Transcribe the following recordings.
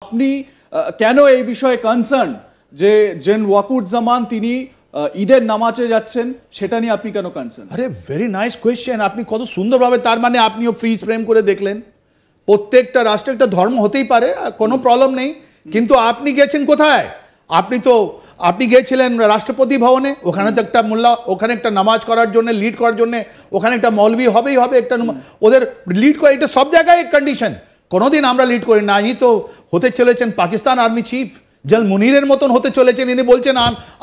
আপনি কেন এই বিষয়ে কনসার্ন যে জেন ওয়াকুরুজ্জামান তিনি ঈদের নামাজে যাচ্ছেন সেটা নিয়ে আপনি কেন কনসার্ন? আরে ভেরি নাইস কোয়েশ্চেন, আপনি কত সুন্দরভাবে, তার মানে আপনিও ফ্রিজ ফ্রেম করে দেখলেন। প্রত্যেকটা রাষ্ট্রে একটা ধর্ম হতেই পারে, কোনো প্রবলেম নেই, কিন্তু আপনি গেছেন কোথায়? আপনি গিয়েছিলেন রাষ্ট্রপতি ভবনে, ওখানে তো একটা মোল্লা, ওখানে একটা নামাজ করার জন্য, লিড করার জন্য ওখানে একটা মৌলভি হবেই হবে, একটা ওদের লিড করে, এটা সব জায়গায় কন্ডিশন। কোনোদিন আমরা লিড করি না। ইনি তো হতে চলেছেন পাকিস্তান আর্মি চিফ, জল মুনিরের মতন হতে চলেছেন। ইনি বলছেন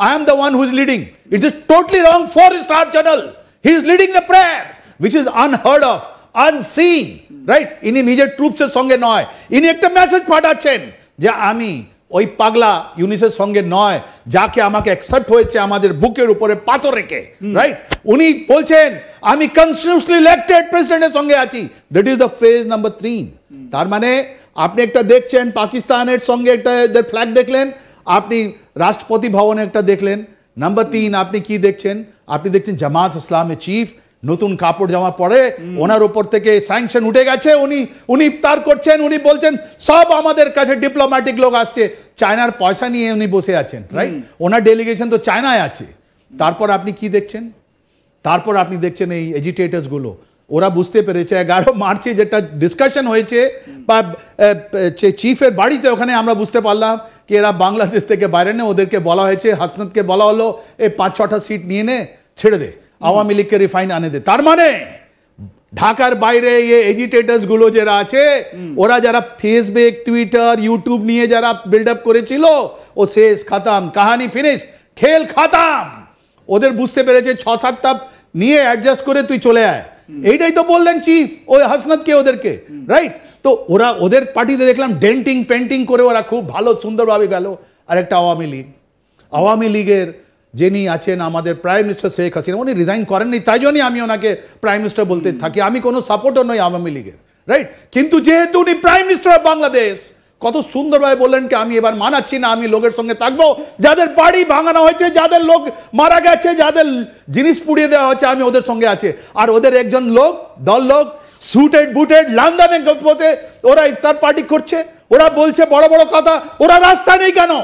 I am the one who is leading. It's totally wrong. 4-star general, he is leading the prayer which is unheard of, unseen, right? ইনি নিজের ট্রুপসের সঙ্গে নয়, ইনি একটা মেসেজ পাঠাচ্ছেন যে আমি ওই পাগলা ইউনিসের সঙ্গে নয়, যাকে আমাকে অ্যাকসেপ্ট হয়েছে আমাদের বুকের উপরে পাথর রেখে, রাইট? উনি বলছেন আমি কনস্টিটিউশনালি ইলেক্টেড প্রেসিডেন্টের সঙ্গে আছি। That is the phase number 3। তার মানে আপনি একটা দেখছেন পাকিস্তানের সঙ্গে একটা ফ্ল্যাগ দেখলেন, আপনি রাষ্ট্রপতি ভবনে একটা দেখলেন। নাম্বার 3 আপনি কি দেখছেন? আপনি দেখছেন জামাত ইসলামের চিফ নতুন কাপড় জামা পরে, ওনার উপর থেকে স্যাংশন উঠে গেছে, উনি ইফতার করছেন, উনি বলছেন সব আমাদের কাছে ডিপ্লোম্যাটিক লোক আসছে, চায়নার পয়সা নিয়ে উনি বসে আছেন, রাইট? ওনার ডেলিগেশন তো চায়নায় আছে। তারপর আপনি কি দেখছেন? তারপর আপনি দেখছেন এই এজিটেটার্সগুলো, ওরা বুঝতে পেরেছে 11 মার্চে যেটা ডিসকাশন হয়েছে বা চিফের বাড়িতে, ওখানে আমরা বুঝতে পারলাম কি এরা বাংলাদেশ থেকে বাইরে নেই, ওদেরকে বলা হয়েছে, হাসনাতকে বলা হলো এই 5-6টা সিট নিয়ে নে, ছেড়ে দে, আওয়ামী লীগকে রিফাইন আনে দে। তার মানে ঢাকার বাইরে এই এজিটেটার্সগুলো যারা আছে, ওরা যারা ফেসবুক, টুইটার, ইউটিউব নিয়ে যারা বিল্ড আপ করেছিল, ও শেষ, খাতাম, কাহানি ফিনিশ, খেল খাতাম। ওদের বুঝতে পেরেছে 6-7টা নিয়ে অ্যাডজাস্ট করে তুই চলে আয়। এইটাই তো বললেন চিফ ওই হাসনাতকে, ওদেরকে, রাইট? তো ওরা ওদের পার্টিতে দেখলাম ডেন্টিং পেন্টিং করে ওরা খুব ভালো সুন্দরভাবে গেল। আর একটা আওয়ামী লীগের যিনি আছেন আমাদের প্রাইম মিনিস্টার শেখ হাসিনা, উনি রিজাইন করেননি, তাই জন্যই আমি ওনাকে প্রাইম মিনিস্টার বলতে থাকি। আমি কোনো সাপোর্টার নই আওয়ামী লীগের, রাইট? কিন্তু যেহেতু উনি প্রাইম মিনিস্টার অফ বাংলাদেশ, কত সুন্দরভাবে বললেন কি আমি এবার মানাচ্ছি না, আমি লোকের সঙ্গে থাকবো, যাদের বাড়ি ভাঙানো হয়েছে, যাদের লোক মারা গেছে, যাদের জিনিস পুড়িয়ে দেওয়া হচ্ছে, আমি ওদের সঙ্গে আছে। আর ওদের একজন দল লোক সুটেড বুটেড লন্ডনে বসে ওরা ইফতার পার্টি করছে, ওরা বলছে বড় বড় কথা, ওরা রাস্তা নেই কেন?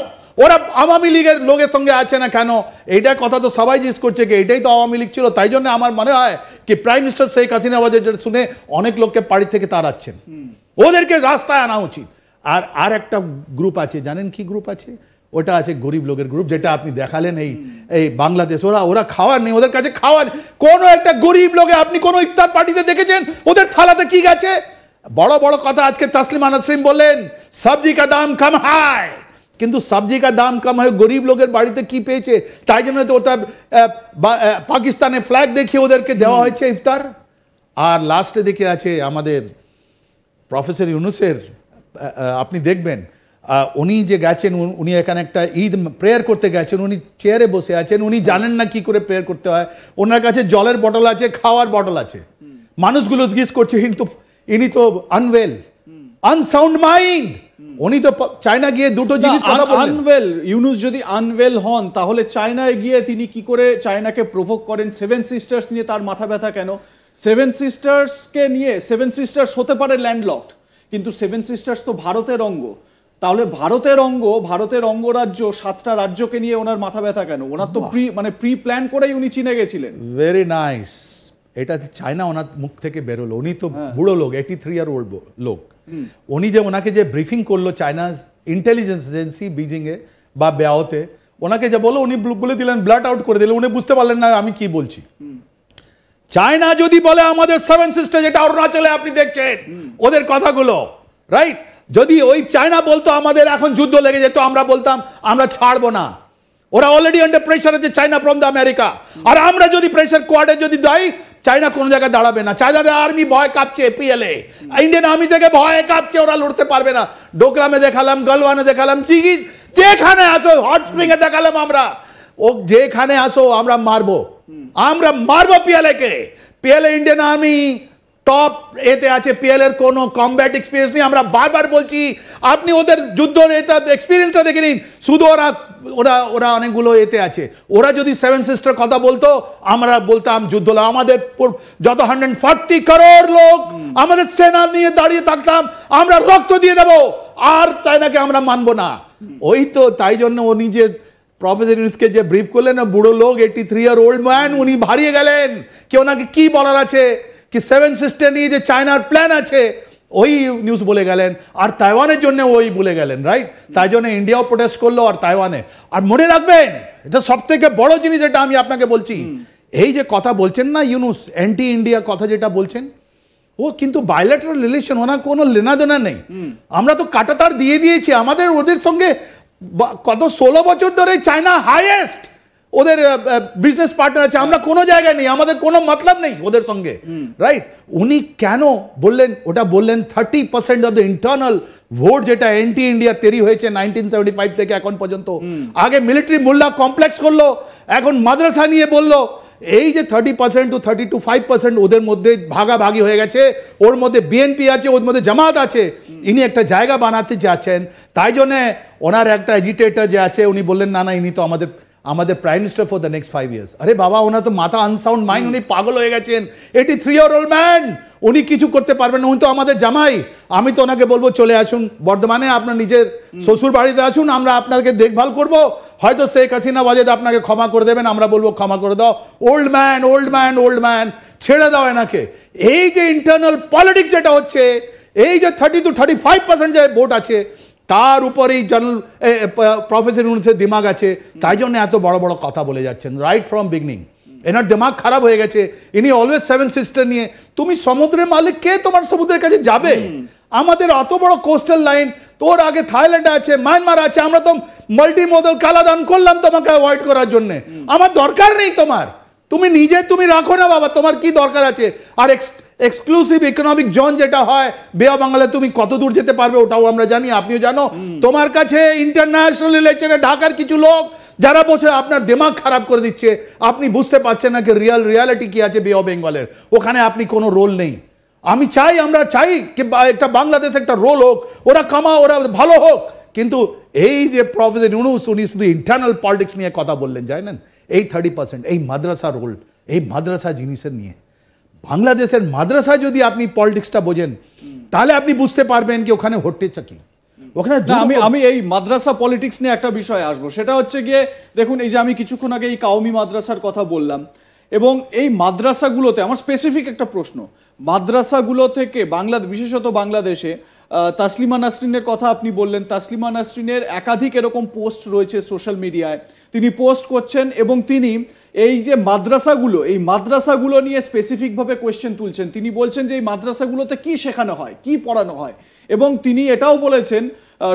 ওরা আওয়ামী লীগের লোকের সঙ্গে আছে না কেন? এইটা কথা তো সবাই জিজ্ঞেস করছে কি এটাই তো আওয়ামী লীগ ছিল। তাই জন্য আমার মনে হয় কি প্রাইম মিনিস্টার শেখ হাসিনা যেটা শুনে অনেক লোককে বাড়ি থেকে তাড়াচ্ছেন, ওদেরকে রাস্তায় আনা উচিত। আর একটা গ্রুপ আছে, জানেন কি গ্রুপ আছে? ওটা আছে গরিব লোকের গ্রুপ, যেটা আপনি দেখালেন এই বাংলাদেশ। ওরা খাওয়ার নেই, ওদের কাছে খাওয়ার। কোনো একটা গরিব লোকে আপনি কোনো ইফতার পার্টিতে দেখেছেন ওদের থালাতে কি গেছে? বড় বড় কথা আজকে তাসলিমা নাসরিন বললেন সবজি কা দাম কম হয়, কিন্তু সবজি কা দাম কম হয়, গরিব লোকের বাড়িতে কি পেয়েছে? তাই জন্য তো ওটা পাকিস্তানে ফ্ল্যাগ দেখিয়ে ওদেরকে দেওয়া হয়েছে ইফতার। আর লাস্টে দেখে আছে আমাদের প্রফেসর ইউনুসের, আপনি দেখবেন উনি যে গেছেন, উনি এখানে একটা ঈদ প্রেয়ার করতে গেছেন, উনি চেয়ারে বসে আছেন, উনি জানেন না কি করে প্রেয়ার করতে হয়। ওনার কাছে জলের বটল আছে, খাওয়ার বটল আছে। মানুষগুলো জিজ্ঞেস করছে ইনি তো আনওয়েল, আনসাউন্ড মাইন্ড। উনি তো চায়না গিয়ে দুটো জিনিস কথা বললেন। আনওয়েল, ইউনুস যদি আনওয়েল হন তাহলে চায়নায় গিয়ে তিনি কি করে চায়নাকে প্রভোক করেন? 7 সিস্টার্স নিয়ে তার মাথা ব্যথা কেন? 7 সিস্টার্সকে নিয়ে, 7 সিস্টার্স হতে পারে ল্যান্ডলকড, কিন্তু 7 সিস্টার্স তো ভারতের অঙ্গ। তাহলে ভারতের অঙ্গরাজ্য 7টা রাজ্যকে নিয়ে ওনার মাথা ব্যথা কেন? ওনার তো প্রি প্ল্যান করেই উনি চীনে গেছিলেন। Very nice. এটা চায়না ওনার মুখ থেকে বেরোলো। উনি তো বুড়ো লোক, 83 ইয়ার ওল্ড লোক। উনি যে ওনাকে যে ব্রিফিং করলো চায়না ইন্টেলিজেন্স এজেন্সি বিজিংয়ে বা বেয়াওতে, ওনাকে যে বলো উনি বলে দিলেন, ব্লাট আউট করে দিলেন, উনি বুঝতে পারলেন না আমি কি বলছি। চায়না যদি বলে আমাদের 7 সিস্টার, যেটা অরুণাচলে আপনি দেখছেন ওদের কথাগুলো, রাইট? যদি ওই চায়না বলতো আমাদের এখন যুদ্ধ লেগে যেত, আমরা বলতাম আমরা ছাড়বো না। ওরা অলরেডি আন্ডার প্রেশার আছে চায়না ফ্রম দ্য আমেরিকা। আর আমরা যদি প্রেশার কোয়ার্ডে যদি দেয়, চায়না কোনো জায়গায় দাঁড়াবে না। চায়নার আর্মি ভয় কাঁপছে, পিএলএ ইন্ডিয়ান আর্মি থেকে ভয় কাঁপছে, ওরা লড়তে পারবে না। ডোকলামে দেখালাম, গলওয়ানে দেখালাম, যেখানে আসো, হট স্প্রিং এ দেখালাম আমরা, ও যেখানে আসো আমরা মারবো পিএলএ কে। পিএলএ ইন্ডিয়ান আর্মি টপ এতে আছে, পিএল এর কোনো কমব্যাট এক্সপিরিয়েন্স নেই। আমরা বারবার বলছি আপনি ওদের যুদ্ধের এটা এক্সপিরিয়েন্সটা দেখে নিন। শুধু ওরা ওরা ওরা অনেকগুলো এতে আছে। ওরা যদি সেভেন সিস্টার কথা বলতো, আমরা বলতাম যুদ্ধ হলো। আমাদের যত 140 করোড় লোক আমাদের সেনা নিয়ে দাঁড়িয়ে থাকতাম, আমরা রক্ত দিয়ে দেবো, আর চায়নাকে আমরা মানবো না। ওই তো তাই জন্য ও নিজে প্রফেসর ইউনুসকে যে ব্রিফ করলেন, বুড়ো লোক 83 ইয়ার ওল্ড ম্যান, উনি হারিয়ে গেলেন কি ওনাকে কি বলার আছে, কি সেভেন সিস্টার নিয়ে যে চায়নার প্ল্যান আছে ওই নিউজ বলে গেলেন, আর তাইওয়ানের জন্য ওই বলে গেলেন, রাইট? তাই জন্য ইন্ডিয়াও প্রোটেস্ট করলো আর তাইওয়ানে। আর মনে রাখবেন, এটা সব থেকে বড় জিনিস, এটা আমি আপনাকে বলছি, এই যে কথা বলছেন না ইউনুস, অ্যান্টি ইন্ডিয়া কথা যেটা বলছেন, ও কিন্তু বাইলেটারাল রিলেশন, ওনার কোনো লেনাদেনা নেই। আমরা তো কাটাতার দিয়ে দিয়েছি। আমাদের ওদের সঙ্গে কত 16 বছর ধরে চায়না হাইয়েস্ট ওদের বিজনেস পার্টনার আছে, আমরা কোনো জায়গায় নেই, আমাদের কোনো মতলব নেই ওদের সঙ্গে, রাইট? উনি কেন বললেন ওটা? বললেন 30% অফ দ্য ইন্টারনাল ভোট যেটা অ্যান্টি ইন্ডিয়া তৈরি হয়েছে 1975 থেকে এখন পর্যন্ত। আগে মিলিটারি মোল্লা কমপ্লেক্স করলো, এখন মাদ্রাসা নিয়ে বললো। এই যে 30% to 35% ওদের মধ্যে ভাগাভাগি হয়ে গেছে। ওর মধ্যে বিএনপি আছে, ওর মধ্যে জামাত আছে। ইনি একটা জায়গা বানাতে যাচ্ছেন, তাই জন্যে ওনার একটা এজিটেটর যে আছে উনি বললেন না না, ইনি তো আমাদের prime minister for the next 5 years। আরে বাবা, ওনার তো মাথা আনসাউন্ড মাইন্ড, উনি পাগল হয়ে গেছেন। 83 year old ম্যান, উনি কিছু করতে পারবেন না, উনি তো আমাদের জামাই। আমি তো ওনাকে বলবো চলে আসুন বর্ধমানে, আপনার নিজের শ্বশুর বাড়িতে আসুন, আমরা আপনাকে দেখভাল করব। হয়তো শেখ হাসিনা ওয়াজেদ আপনাকে ক্ষমা করে দেবেন, আমরা বলবো ক্ষমা করে দাও। Old man, old man, old man, ছেড়ে দাও এনাকে। এই যে ইন্টারনাল পলিটিক্স যেটা হচ্ছে, এই যে 30 to 35% যে ভোট আছে, তার উপরেই জেনারেল প্রফেসর ইউনুসের দিমাগ আছে, তাই জন্য এত বড় বড় কথা বলে যাচ্ছেন রাইট ফ্রম বিগনিং। এনার দিমাগ খারাপ হয়ে গেছে। ইনি অলওয়েজ সেভেন সিস্টার নিয়ে, তুমি সমুদ্রের মালিক, কে তোমার সমুদ্রের কাছে যাবে? আমাদের অত বড় কোস্টাল লাইন, তোর আগে থাইল্যান্ড আছে, মায়ানমার আছে, আমরা তো মাল্টি মডেল কালাদান করলাম তোমাকে অ্যাভয়েড করার জন্য। আমার দরকার নেই তোমার, তুমি নিজে তুমি রাখো না বাবা, তোমার কি দরকার আছে? আর এক্সক্লুসিভ ইকোনমিক জোন যেটা হয় বে অফ বাংলা, তুমি কত দূর যেতে পারবে ওটাও আমরা জানি, আপনিও জানো। তোমার কাছে ইন্টারন্যাশনাল রিলেশনে ঢাকার কিছু লোক যারা বসে আপনার দিমাগ খারাপ করে দিচ্ছে, আপনি বুঝতে পারছেন না কি রিয়ালিটি কি আছে বে অফ বেঙ্গলের। ওখানে আপনি কোনো রোল নেই। আমরা চাই কি একটা বাংলাদেশ একটা রোল হোক, ওরা কামা, ওরা ভালো হোক। কিন্তু এই যে প্রফেসর ইউনুস, উনি শুধু ইন্টারনাল পলিটিক্স নিয়ে কথা বললেন, জানেন? এই 30% এই মাদ্রাসা রোল, এই মাদ্রাসা জিনিসের নিয়ে, বাংলাদেশের মাদ্রাসা যদি আপনি পলিটিক্সটা বোঝেন, তাহলে আপনি বুঝতে পারবেন কি ওখানে হটেছে কি। ওখানে আমি এই মাদ্রাসা পলিটিক্স নিয়ে একটা বিষয় আসবো, সেটা হচ্ছে গিয়ে দেখুন, এই যে আমি কিছুক্ষণ আগে এই কাওমি মাদ্রাসার কথা বললাম, এবং এই মাদ্রাসাগুলোতে আমার স্পেসিফিক একটা প্রশ্ন, মাদ্রাসাগুলো থেকে বিশেষত বাংলাদেশে তাসলিমা নাসরিনের কথা আপনি বললেন, তাসলিমা নাসরিনের একাধিক এরকম পোস্ট রয়েছে সোশ্যাল মিডিয়ায়, তিনি পোস্ট করছেন এবং তিনি এই যে মাদ্রাসাগুলো নিয়ে স্পেসিফিকভাবে কোয়েশ্চেন তুলছেন। তিনি বলছেন যে এই মাদ্রাসাগুলোতে কি শেখানো হয়, কি পড়ানো হয়, এবং তিনি এটাও বলেছেন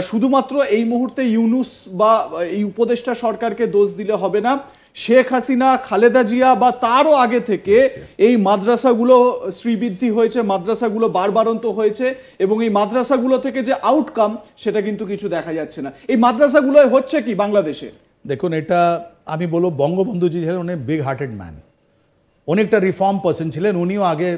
শুধুমাত্র এই মুহূর্তে ইউনুস বা এই উপদেষ্টা সরকারকে দোষ দিলে হবে না, শেখ হাসিনা, খালেদা জিয়া বা তারও আগে থেকে এই মাদ্রাসাগুলো শ্রীবৃদ্ধি হয়েছে, মাদ্রাসাগুলো বারবারন্ত হয়েছে, এবং এই মাদ্রাসাগুলো থেকে যে আউটকাম সেটা কিন্তু কিছু দেখা যাচ্ছে না। এই মাদ্রাসাগুলো হচ্ছে কি বাংলাদেশে? দেখুন, এটা আমি বলবো বঙ্গবন্ধু জি ছিলেন উনি বিগ হার্টেড ম্যান, উনি একটা রিফর্ম পার্সন ছিলেন। উনিও আগে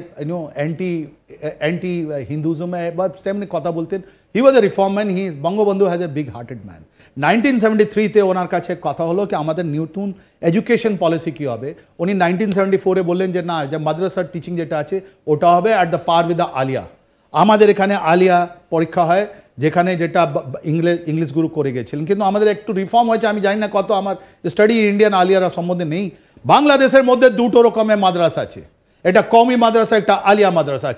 অ্যান্টি হিন্দুজমে বা সেমনি কথা বলতেন। He was a reform man, Bangabandhu has a big hearted man. 1973-তে ওনার কাছে কথা হলো কি আমাদের নতুন এডুকেশন পলিসি কী হবে। উনি 1974-এ বললেন যে না, যে মাদ্রাসার টিচিং যেটা আছে ওটা হবে at the par with the Alia. আমাদের এখানে আলিয়া পরীক্ষা হয়, যেখানে যেটা ইংলিশ গুরু করে গেছিলেন, কিন্তু আমাদের একটু রিফর্ম হয়েছে। আমি জানি না কত, আমার স্টাডি ইন্ডিয়ান আলিয়ার সম্বন্ধে নেই। বাংলাদেশের মধ্যে দুটো রকমের মাদ্রাসা আছে, এটা কওমি মাদ্রাসা, একটা আলিয়া মাদ্রাসা আছে।